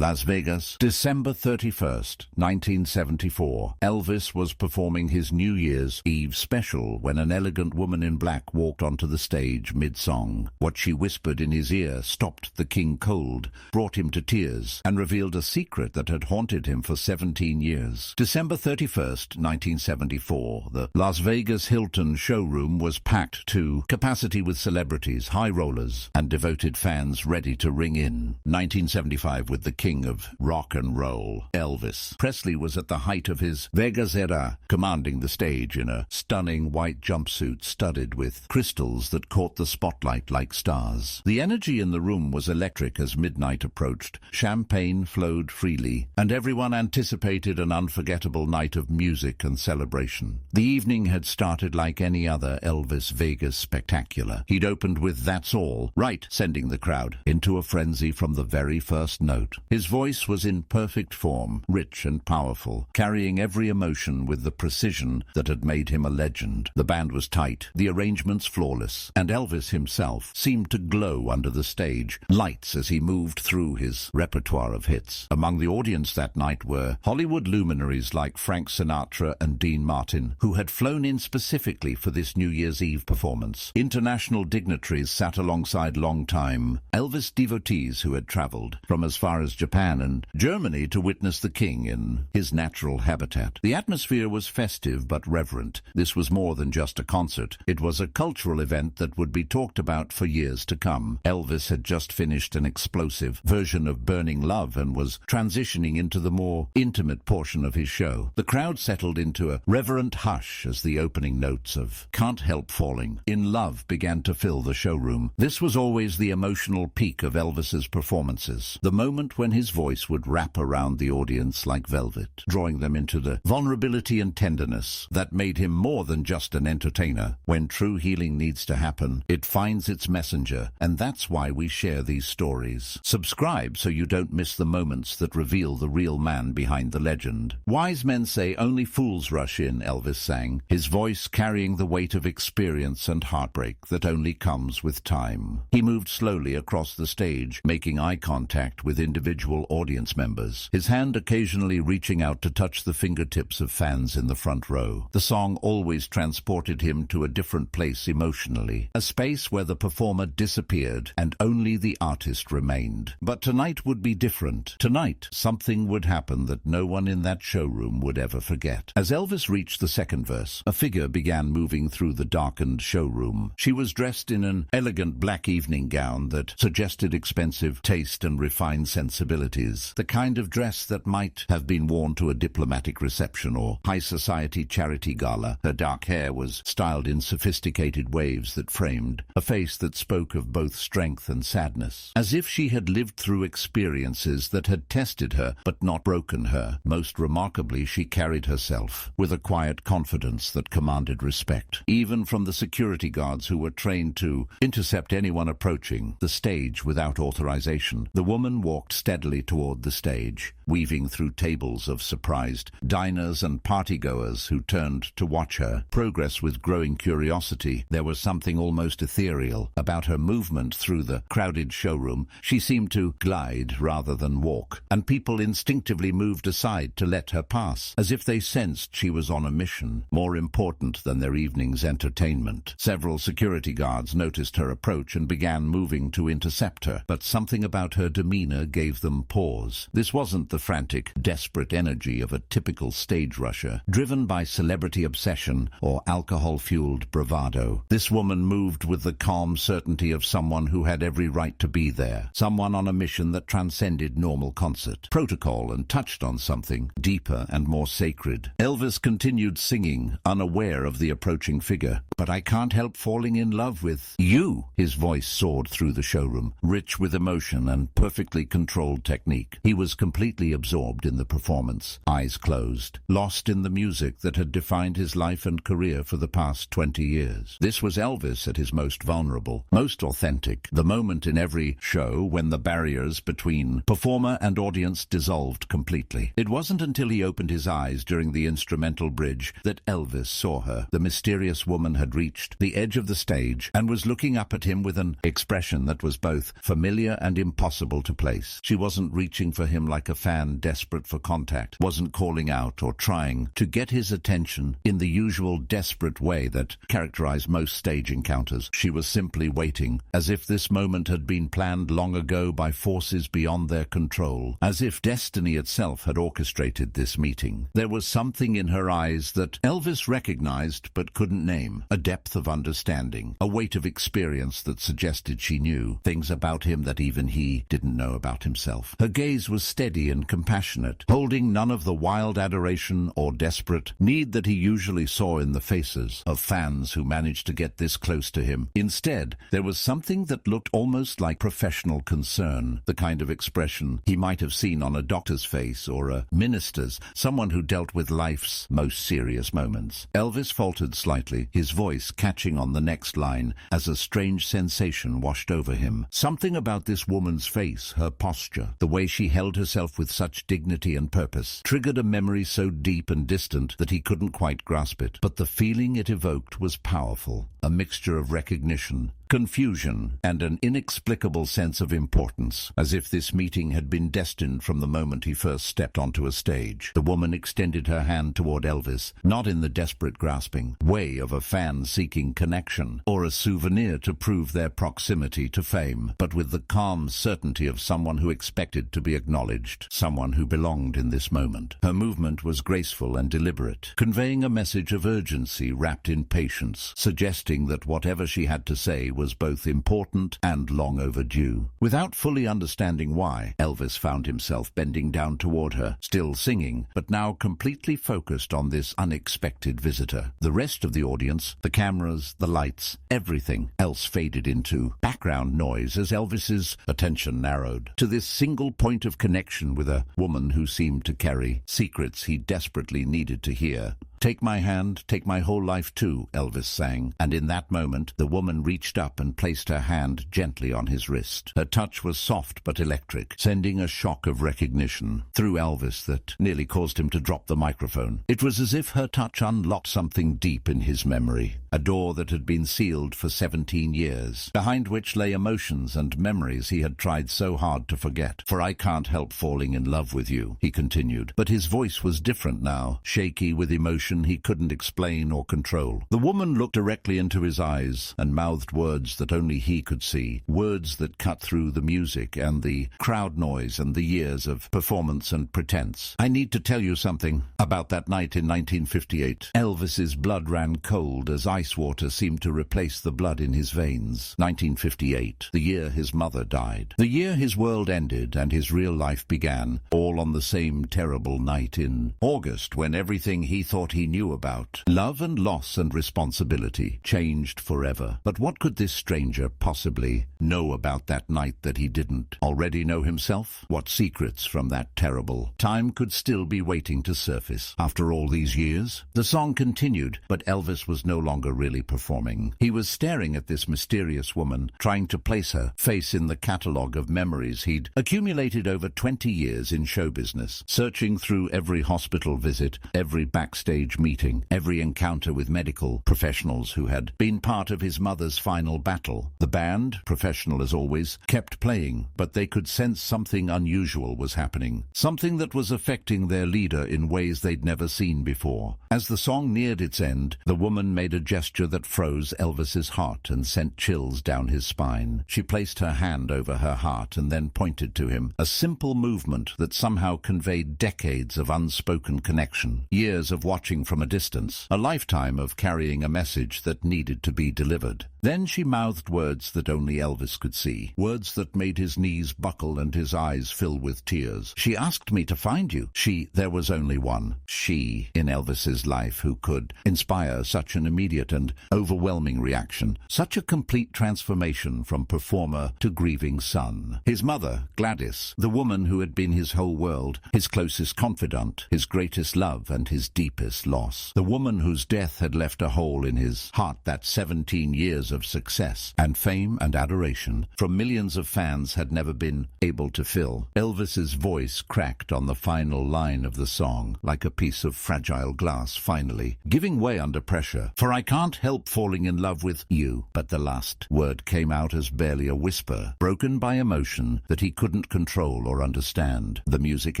Las Vegas, December 31st, 1974. Elvis was performing his New Year's Eve special when an elegant woman in black walked onto the stage mid-song. What she whispered in his ear stopped the king cold, brought him to tears, and revealed a secret that had haunted him for 17 years. December 31st, 1974. The Las Vegas Hilton showroom was packed to capacity with celebrities, high rollers, and devoted fans ready to ring in. 1975 with the king of rock and roll, Elvis Presley, was at the height of his Vegas era, commanding the stage in a stunning white jumpsuit studded with crystals that caught the spotlight like stars. The energy in the room was electric as midnight approached. Champagne flowed freely, and everyone anticipated an unforgettable night of music and celebration. The evening had started like any other Elvis Vegas spectacular. He'd opened with "That's All," right, sending the crowd into a frenzy from the very first note. His voice was in perfect form, rich and powerful, carrying every emotion with the precision that had made him a legend. The band was tight, the arrangements flawless, and Elvis himself seemed to glow under the stage, lights as he moved through his repertoire of hits. Among the audience that night were Hollywood luminaries like Frank Sinatra and Dean Martin, who had flown in specifically for this New Year's Eve performance. International dignitaries sat alongside longtime Elvis devotees who had traveled from as far as Japan and Germany to witness the king in his natural habitat. The atmosphere was festive but reverent. This was more than just a concert. It was a cultural event that would be talked about for years to come. Elvis had just finished an explosive version of Burning Love and was transitioning into the more intimate portion of his show. The crowd settled into a reverent hush as the opening notes of "Can't Help Falling in Love" began to fill the showroom. This was always the emotional peak of Elvis's performances, the moment when his voice would wrap around the audience like velvet, drawing them into the vulnerability and tenderness that made him more than just an entertainer. When true healing needs to happen, it finds its messenger, and that's why we share these stories. Subscribe so you don't miss the moments that reveal the real man behind the legend. Wise men say only fools rush in, Elvis sang, his voice carrying the weight of experience and heartbreak that only comes with time. He moved slowly across the stage, making eye contact with individual audience members, his hand occasionally reaching out to touch the fingertips of fans in the front row. The song always transported him to a different place emotionally, a space where the performer disappeared and only the artist remained. But tonight would be different. Tonight, something would happen that no one in that showroom would ever forget. As Elvis reached the second verse, a figure began moving through the darkened showroom. She was dressed in an elegant black evening gown that suggested expensive taste and refined sensibilities, the kind of dress that might have been worn to a diplomatic reception or high society charity gala. Her dark hair was styled in sophisticated waves that framed a face that spoke of both strength and sadness, as if she had lived through experiences that had tested her but not broken her. Most remarkably, she carried herself with a quiet confidence that commanded respect, even from the security guards who were trained to intercept anyone approaching the stage without authorization. The woman walked steadily toward the stage, weaving through tables of surprised diners and partygoers who turned to watch her progress with growing curiosity. There was something almost ethereal about her movement through the crowded showroom. She seemed to glide rather than walk, and people instinctively moved aside to let her pass, as if they sensed she was on a mission more important than their evening's entertainment. Several security guards noticed her approach and began moving to intercept her, but something about her demeanor gave them pause. This wasn't the frantic, desperate energy of a typical stage rusher, driven by celebrity obsession or alcohol-fueled bravado. This woman moved with the calm certainty of someone who had every right to be there, someone on a mission that transcended normal concert protocol and touched on something deeper and more sacred. Elvis continued singing, unaware of the approaching figure. "But I can't help falling in love with you." His voice soared through the showroom, rich with emotion and perfectly controlled technique. He was completely absorbed in the performance, eyes closed, lost in the music that had defined his life and career for the past 20 years. This was Elvis at his most vulnerable, most authentic, the moment in every show when the barriers between performer and audience dissolved completely. It wasn't until he opened his eyes during the instrumental bridge that Elvis saw her. The mysterious woman had reached the edge of the stage and was looking up at him with an expression that was both familiar and impossible to place. She wasn't wasn't reaching for him like a fan desperate for contact, wasn't calling out or trying to get his attention in the usual desperate way that characterized most stage encounters. She was simply waiting, as if this moment had been planned long ago by forces beyond their control, as if destiny itself had orchestrated this meeting. There was something in her eyes that Elvis recognized but couldn't name, a depth of understanding, a weight of experience that suggested she knew things about him that even he didn't know about himself. Her gaze was steady and compassionate, holding none of the wild adoration or desperate need that he usually saw in the faces of fans who managed to get this close to him. Instead, there was something that looked almost like professional concern, the kind of expression he might have seen on a doctor's face or a minister's, someone who dealt with life's most serious moments. Elvis faltered slightly, his voice catching on the next line as a strange sensation washed over him. Something about this woman's face, her posture, the way she held herself with such dignity and purpose, triggered a memory so deep and distant that he couldn't quite grasp it. But the feeling it evoked was powerful, a mixture of recognition, confusion, and an inexplicable sense of importance, as if this meeting had been destined from the moment he first stepped onto a stage. The woman extended her hand toward Elvis, not in the desperate grasping way of a fan seeking connection or a souvenir to prove their proximity to fame, but with the calm certainty of someone who expected to be acknowledged, someone who belonged in this moment. Her movement was graceful and deliberate, conveying a message of urgency wrapped in patience, suggesting that whatever she had to say was both important and long overdue. Without fully understanding why, Elvis found himself bending down toward her, still singing, but now completely focused on this unexpected visitor. The rest of the audience, the cameras, the lights, everything else faded into background noise as Elvis's attention narrowed to this single point of connection with a woman who seemed to carry secrets he desperately needed to hear. "Take my hand, take my whole life too," Elvis sang, and in that moment the woman reached up and placed her hand gently on his wrist. Her touch was soft but electric, sending a shock of recognition through Elvis that nearly caused him to drop the microphone. It was as if her touch unlocked something deep in his memory, a door that had been sealed for 17 years, behind which lay emotions and memories he had tried so hard to forget. "For I can't help falling in love with you," he continued, but his voice was different now, shaky with emotion he couldn't explain or control. The woman looked directly into his eyes and mouthed words that only he could see, words that cut through the music and the crowd noise and the years of performance and pretense. "I need to tell you something about that night in 1958. Elvis's blood ran cold as ice water seemed to replace the blood in his veins. 1958, the year his mother died. The year his world ended and his real life began, all on the same terrible night in August, when everything he thought he knew about love and loss and responsibility changed forever. But what could this stranger possibly know about that night that he didn't already know himself? What secrets from that terrible time could still be waiting to surface after all these years? The song continued, but Elvis was no longer really performing. He was staring at this mysterious woman, trying to place her face in the catalogue of memories he'd accumulated over 20 years in show business, searching through every hospital visit, every backstage meeting, every encounter with medical professionals who had been part of his mother's final battle. The band, professional as always, kept playing, but they could sense something unusual was happening, something that was affecting their leader in ways they'd never seen before. As the song neared its end, the woman made a gesture that froze Elvis's heart and sent chills down his spine. She placed her hand over her heart and then pointed to him, a simple movement that somehow conveyed decades of unspoken connection, years of watching from a distance, a lifetime of carrying a message that needed to be delivered. Then she mouthed words that only Elvis could see, words that made his knees buckle and his eyes fill with tears. "She asked me to find you." There was only one she in Elvis's life who could inspire such an immediate and overwhelming reaction, such a complete transformation from performer to grieving son. His mother, Gladys, the woman who had been his whole world, his closest confidant, his greatest love and his deepest loss. The woman whose death had left a hole in his heart that 17 years years of success and fame and adoration from millions of fans had never been able to fill. Elvis's voice cracked on the final line of the song, like a piece of fragile glass finally giving way under pressure. For I can't help falling in love with you. But the last word came out as barely a whisper, broken by emotion that he couldn't control or understand. The music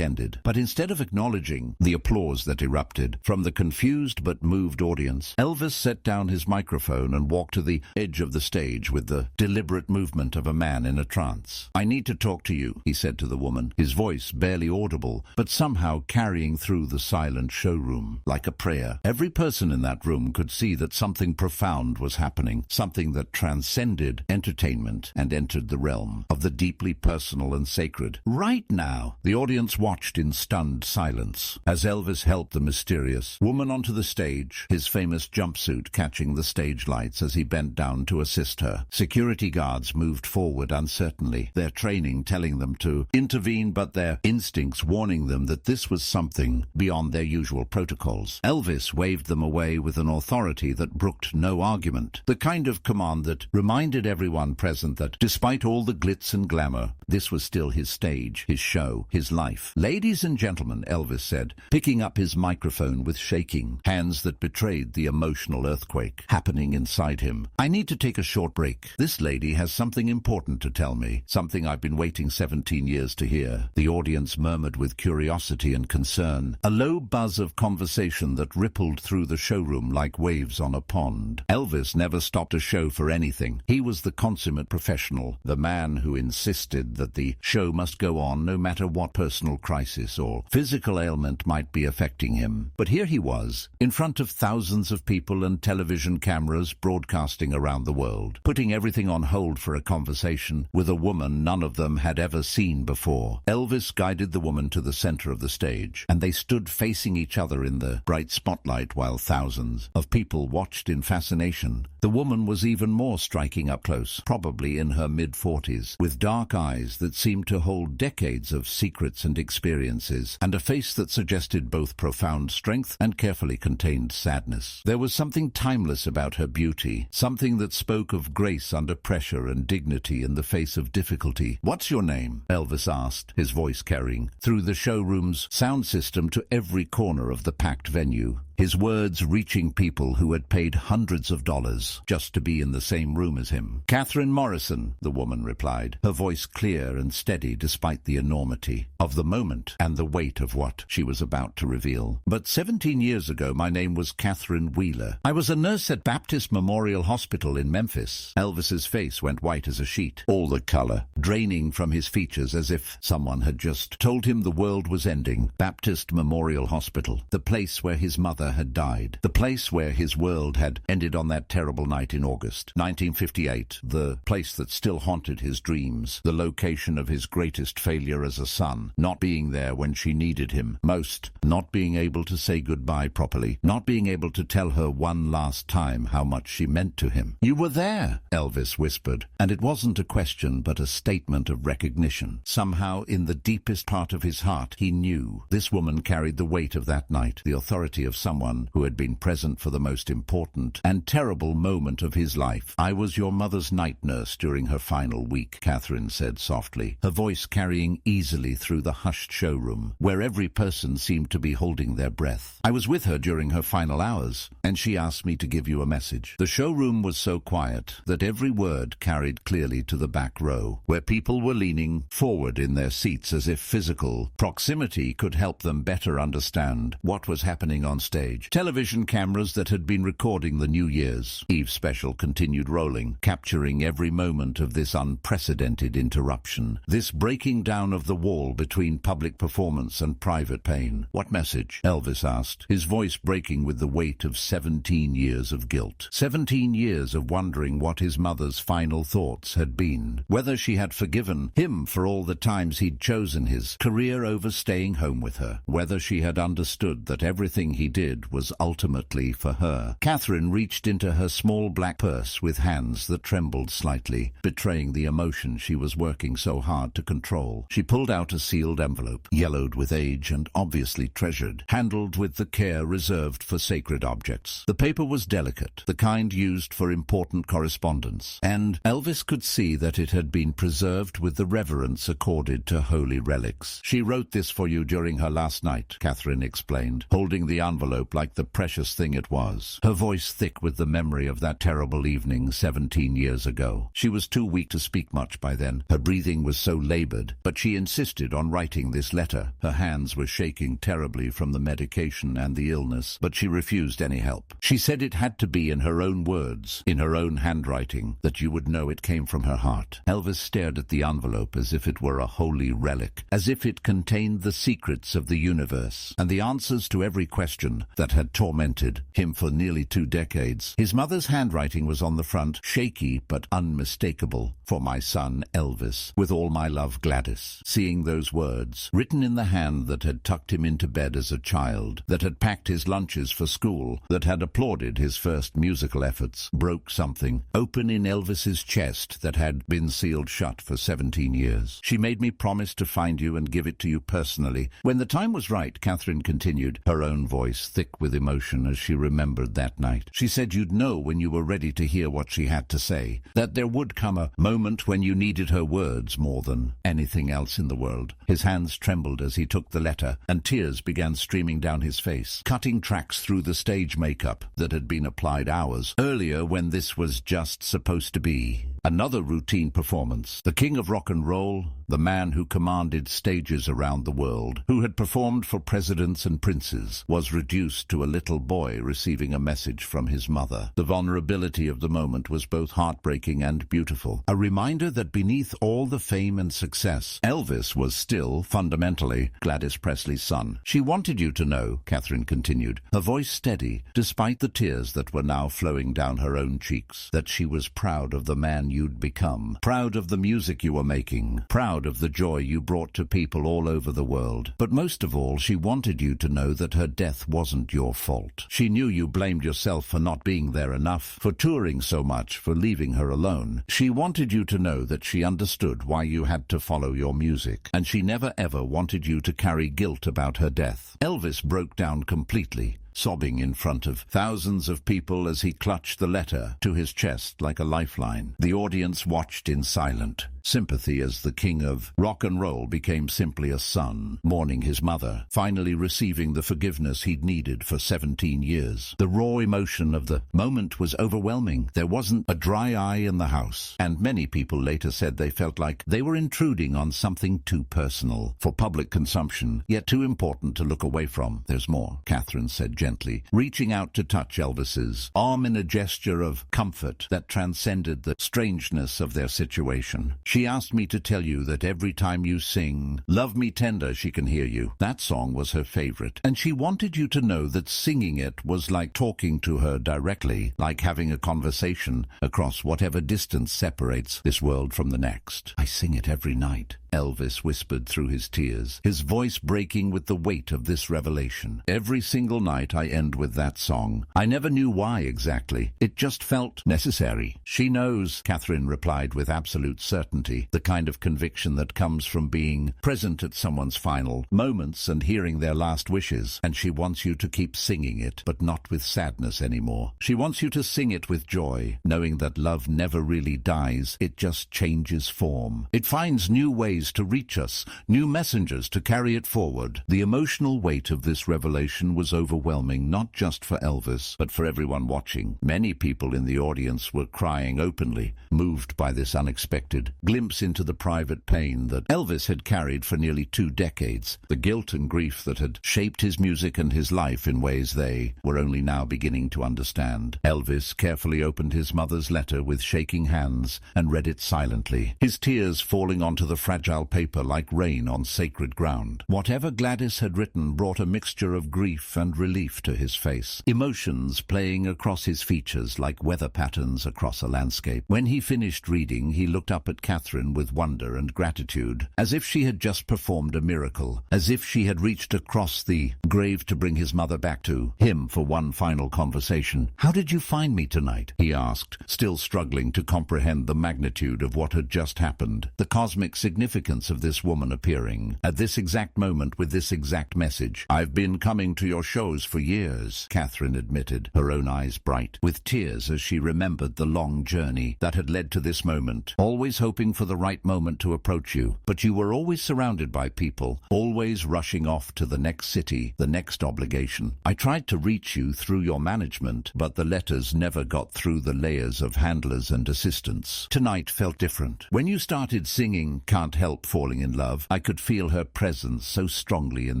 ended. But instead of acknowledging the applause that erupted from the confused but moved audience, Elvis set down his microphone and walked to the edge of the stage with the deliberate movement of a man in a trance. "I need to talk to you," he said to the woman, his voice barely audible, but somehow carrying through the silent showroom like a prayer. Every person in that room could see that something profound was happening, something that transcended entertainment and entered the realm of the deeply personal and sacred. Right now, the audience watched in stunned silence as Elvis helped the mysterious woman onto the stage, his famous jumpsuit catching the stage lights as he bent down to assist her. Security guards moved forward uncertainly, their training telling them to intervene but their instincts warning them that this was something beyond their usual protocols. Elvis waved them away with an authority that brooked no argument, the kind of command that reminded everyone present that despite all the glitz and glamour, this was still his stage, his show, his life. "Ladies and gentlemen," Elvis said, picking up his microphone with shaking hands that betrayed the emotional earthquake happening inside him, "I need to take a short break. This lady has something important to tell me, something I've been waiting 17 years to hear." The audience murmured with curiosity and concern, a low buzz of conversation that rippled through the showroom like waves on a pond. Elvis never stopped a show for anything. He was the consummate professional, the man who insisted that the show must go on no matter what personal crisis or physical ailment might be affecting him. But here he was, in front of thousands of people and television cameras broadcasting around the world, putting everything on hold for a conversation with a woman none of them had ever seen before. Elvis guided the woman to the center of the stage, and they stood facing each other in the bright spotlight while thousands of people watched in fascination. The woman was even more striking up close, probably in her mid-40s, with dark eyes that seemed to hold decades of secrets and experiences, and a face that suggested both profound strength and carefully contained sadness. There was something timeless about her beauty, something that spoke of grace under pressure and dignity in the face of difficulty. "What's your name?" Elvis asked, his voice carrying through the showroom's sound system to every corner of the packed venue, his words reaching people who had paid hundreds of dollars just to be in the same room as him. "Catherine Morrison," the woman replied, her voice clear and steady despite the enormity of the moment and the weight of what she was about to reveal. "But 17 years ago, my name was Catherine Wheeler. I was a nurse at Baptist Memorial Hospital in Memphis." Elvis's face went white as a sheet, all the color draining from his features as if someone had just told him the world was ending. Baptist Memorial Hospital, the place where his mother had died, the place where his world had ended on that terrible night in August 1958, the place that still haunted his dreams, the location of his greatest failure as a son, not being there when she needed him most, not being able to say goodbye properly, not being able to tell her one last time how much she meant to him. "You were there," Elvis whispered, and it wasn't a question but a statement of recognition. Somehow, in the deepest part of his heart, he knew this woman carried the weight of that night, the authority of someone who had been present for the most important and terrible moment of his life. "I was your mother's night nurse during her final week," Catherine said softly, her voice carrying easily through the hushed showroom, where every person seemed to be holding their breath. "I was with her during her final hours, and she asked me to give you a message." The showroom was so quiet that every word carried clearly to the back row, where people were leaning forward in their seats as if physical proximity could help them better understand what was happening on stage. Television cameras that had been recording the New Year's Eve special continued rolling, capturing every moment of this unprecedented interruption, this breaking down of the wall between public performance and private pain. "What message?" Elvis asked, his voice breaking with the weight of 17 years of guilt. 17 years of wondering what his mother's final thoughts had been, whether she had forgiven him for all the times he'd chosen his career over staying home with her, whether she had understood that everything he did did was ultimately for her. Catherine reached into her small black purse with hands that trembled slightly, betraying the emotion she was working so hard to control. She pulled out a sealed envelope, yellowed with age and obviously treasured, handled with the care reserved for sacred objects. The paper was delicate, the kind used for important correspondence, and Elvis could see that it had been preserved with the reverence accorded to holy relics. "She wrote this for you during her last night," Catherine explained, holding the envelope like the precious thing it was, her voice thick with the memory of that terrible evening 17 years ago. She was too weak to speak much by then. Her breathing was so labored, but she insisted on writing this letter. Her hands were shaking terribly from the medication and the illness, but she refused any help. She said it had to be in her own words, in her own handwriting, that you would know it came from her heart. Elvis stared at the envelope as if it were a holy relic, as if it contained the secrets of the universe and the answers to every question that had tormented him for nearly 2 decades. His mother's handwriting was on the front, shaky but unmistakable. "For my son, Elvis, with all my love, Gladys." Seeing those words, written in the hand that had tucked him into bed as a child, that had packed his lunches for school, that had applauded his first musical efforts, broke something open in Elvis's chest that had been sealed shut for 17 years. "She made me promise to find you and give it to you personally. When the time was right," Catherine continued, her own voice thick with emotion as she remembered that night. "She said you'd know when you were ready to hear what she had to say, that there would come a moment when you needed her words more than anything else in the world." His hands trembled as he took the letter, and tears began streaming down his face, cutting tracks through the stage makeup that had been applied hours earlier when this was just supposed to be another routine performance. The king of rock and roll, the man who commanded stages around the world, who had performed for presidents and princes, was reduced to a little boy receiving a message from his mother. The vulnerability of the moment was both heartbreaking and beautiful, a reminder that beneath all the fame and success, Elvis was still, fundamentally, Gladys Presley's son. "She wanted you to know," Catherine continued, her voice steady, despite the tears that were now flowing down her own cheeks, "that she was proud of the man you'd become, proud of the music you were making, proud of the joy you brought to people all over the world. But most of all, she wanted you to know that her death wasn't your fault. She knew you blamed yourself for not being there enough, for touring so much, for leaving her alone. She wanted you to know that she understood why you had to follow your music, and she never ever wanted you to carry guilt about her death." Elvis broke down completely, sobbing in front of thousands of people as he clutched the letter to his chest like a lifeline. The audience watched in silent sympathy as the king of rock and roll became simply a son, mourning his mother, finally receiving the forgiveness he'd needed for 17 years. The raw emotion of the moment was overwhelming. There wasn't a dry eye in the house, and many people later said they felt like they were intruding on something too personal for public consumption, yet too important to look away from. "There's more," Catherine said gently, reaching out to touch Elvis's arm in a gesture of comfort that transcended the strangeness of their situation. "She asked me to tell you that every time you sing 'Love Me Tender,' she can hear you." That song was her favorite, and she wanted you to know that singing it was like talking to her directly, like having a conversation across whatever distance separates this world from the next. "I sing it every night," Elvis whispered through his tears, his voice breaking with the weight of this revelation. "Every single night I end with that song. I never knew why exactly. It just felt necessary." "She knows," Catherine replied with absolute certainty, the kind of conviction that comes from being present at someone's final moments and hearing their last wishes. "And she wants you to keep singing it, but not with sadness anymore. She wants you to sing it with joy, knowing that love never really dies. It just changes form. It finds new ways to reach us, new messengers to carry it forward." The emotional weight of this revelation was overwhelming, not just for Elvis, but for everyone watching. Many people in the audience were crying openly, moved by this unexpected glimpse into the private pain that Elvis had carried for nearly 2 decades, the guilt and grief that had shaped his music and his life in ways they were only now beginning to understand. Elvis carefully opened his mother's letter with shaking hands and read it silently, his tears falling onto the fragile paper like rain on sacred ground. Whatever Gladys had written brought a mixture of grief and relief relief to his face, emotions playing across his features like weather patterns across a landscape. When he finished reading, he looked up at Catherine with wonder and gratitude, as if she had just performed a miracle, as if she had reached across the grave to bring his mother back to him for one final conversation. "How did you find me tonight?" he asked, still struggling to comprehend the magnitude of what had just happened, the cosmic significance of this woman appearing at this exact moment with this exact message. "I've been coming to your shows for years," Catherine admitted, her own eyes bright with tears as she remembered the long journey that had led to this moment, always hoping for the right moment to approach you. But you were always surrounded by people, always rushing off to the next city, the next obligation. I tried to reach you through your management, but the letters never got through the layers of handlers and assistants. Tonight felt different. When you started singing Can't Help Falling in Love, I could feel her presence so strongly in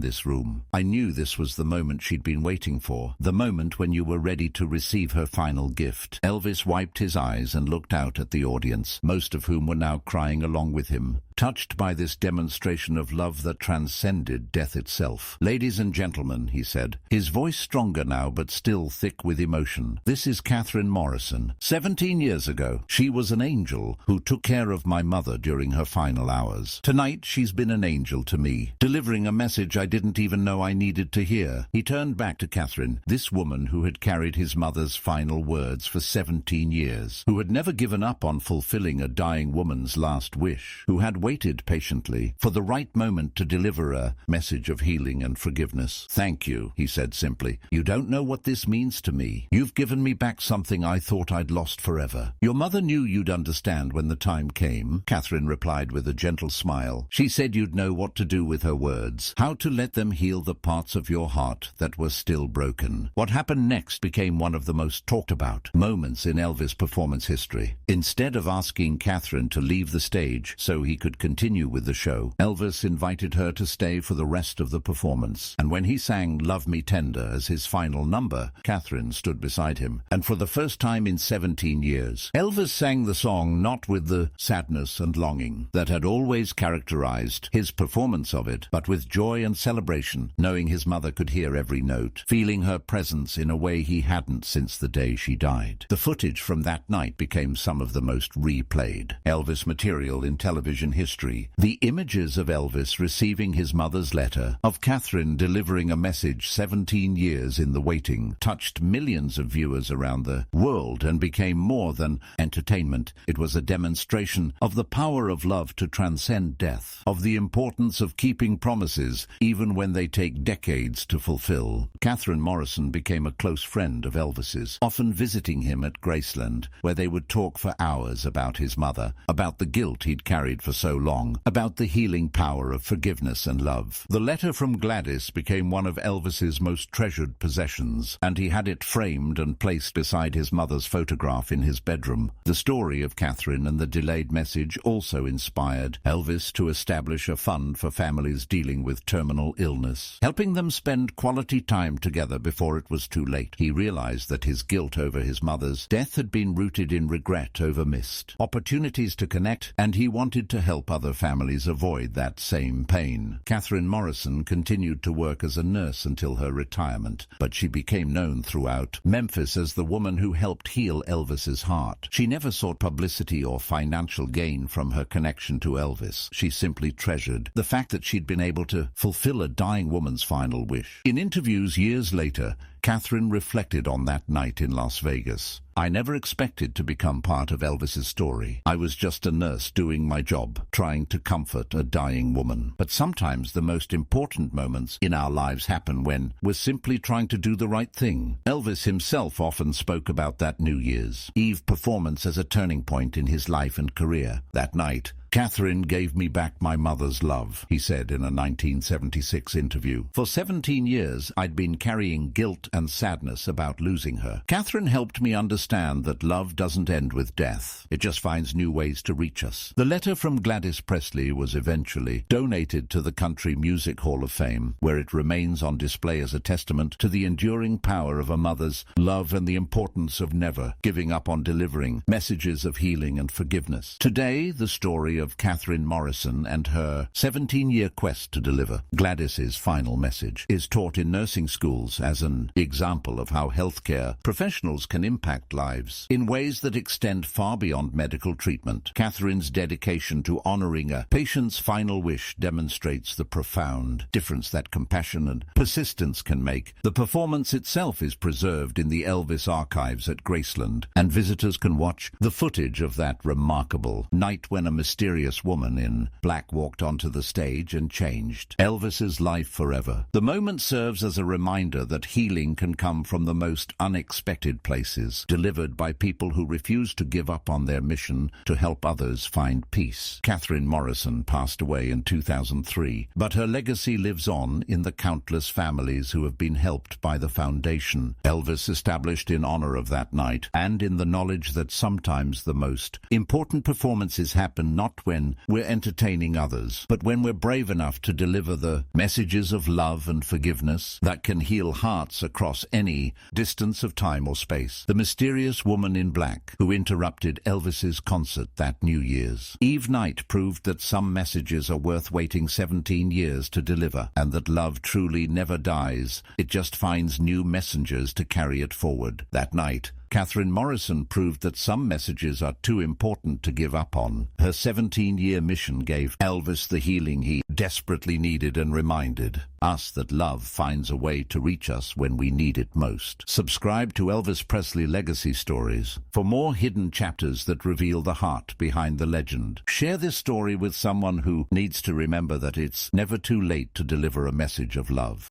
this room. I knew this was the moment she'd been waiting for, the moment when you were ready to receive her final gift." Elvis wiped his eyes and looked out at the audience, most of whom were now crying along with him, touched by this demonstration of love that transcended death itself. "Ladies and gentlemen," he said, his voice stronger now but still thick with emotion, "this is Catherine Morrison. 17 years ago, she was an angel who took care of my mother during her final hours. Tonight, she's been an angel to me, delivering a message I didn't even know I needed to hear." He turned back to Catherine, this woman who had carried his mother's final words for 17 years, who had never given up on fulfilling a dying woman's last wish, who had waited patiently for the right moment to deliver a message of healing and forgiveness. "Thank you," he said simply. "You don't know what this means to me. You've given me back something I thought I'd lost forever." "Your mother knew you'd understand when the time came," Catherine replied with a gentle smile. "She said you'd know what to do with her words, how to let them heal the parts of your heart that were still broken." What happened next became one of the most talked about moments in Elvis performance history. Instead of asking Catherine to leave the stage so he could continue with the show, Elvis invited her to stay for the rest of the performance. And when he sang Love Me Tender as his final number, Catherine stood beside him. And for the first time in 17 years, Elvis sang the song not with the sadness and longing that had always characterized his performance of it, but with joy and celebration, knowing his mother could hear every note, feeling her presence in a way he hadn't since the day she died. The footage from that night became some of the most replayed Elvis material in television history. The images of Elvis receiving his mother's letter, of Catherine delivering a message 17 years in the waiting, touched millions of viewers around the world and became more than entertainment. It was a demonstration of the power of love to transcend death, of the importance of keeping promises even when they take decades to fulfill. Catherine Morrison became a close friend of Elvis's, often visiting him at Graceland, where they would talk for hours about his mother, about the guilt he'd carried for so long, about the healing power of forgiveness and love. The letter from Gladys became one of Elvis's most treasured possessions, and he had it framed and placed beside his mother's photograph in his bedroom. The story of Catherine and the delayed message also inspired Elvis to establish a fund for families dealing with terminal illness, helping them spend quality time together before it was too late. He realized that his guilt over his mother's death had been rooted in regret over missed opportunities to connect, and he wanted to help other families avoid that same pain. Catherine Morrison continued to work as a nurse until her retirement, but she became known throughout Memphis as the woman who helped heal Elvis's heart. She never sought publicity or financial gain from her connection to Elvis. She simply treasured the fact that she'd been able to fulfill a dying woman's final wish. In interviews years later, Catherine reflected on that night in Las Vegas. "I never expected to become part of Elvis's story. I was just a nurse doing my job, trying to comfort a dying woman. But sometimes the most important moments in our lives happen when we're simply trying to do the right thing." Elvis himself often spoke about that New Year's Eve performance as a turning point in his life and career. "That night, Catherine gave me back my mother's love," he said in a 1976 interview. "For 17 years, I'd been carrying guilt and sadness about losing her. Catherine helped me understand that love doesn't end with death. It just finds new ways to reach us." The letter from Gladys Presley was eventually donated to the Country Music Hall of Fame, where it remains on display as a testament to the enduring power of a mother's love and the importance of never giving up on delivering messages of healing and forgiveness. Today, the story of Catherine Morrison and her 17-year quest to deliver. Gladys's final message is taught in nursing schools as an example of how healthcare professionals can impact lives in ways that extend far beyond medical treatment. Catherine's dedication to honoring a patient's final wish demonstrates the profound difference that compassion and persistence can make. The performance itself is preserved in the Elvis archives at Graceland, and visitors can watch the footage of that remarkable night when a mysterious woman in black walked onto the stage and changed Elvis's life forever. The moment serves as a reminder that healing can come from the most unexpected places, delivered by people who refuse to give up on their mission to help others find peace. Catherine Morrison passed away in 2003, but her legacy lives on in the countless families who have been helped by the foundation Elvis established in honor of that night, and in the knowledge that sometimes the most important performances happen not when we're entertaining others, but when we're brave enough to deliver the messages of love and forgiveness that can heal hearts across any distance of time or space. The mysterious woman in black who interrupted Elvis's concert that New Year's Eve night proved that some messages are worth waiting 17 years to deliver, and that love truly never dies. It just finds new messengers to carry it forward. That night, Catherine Morrison proved that some messages are too important to give up on. Her 17-year mission gave Elvis the healing he desperately needed and reminded us that love finds a way to reach us when we need it most. Subscribe to Elvis Presley Legacy Stories for more hidden chapters that reveal the heart behind the legend. Share this story with someone who needs to remember that it's never too late to deliver a message of love.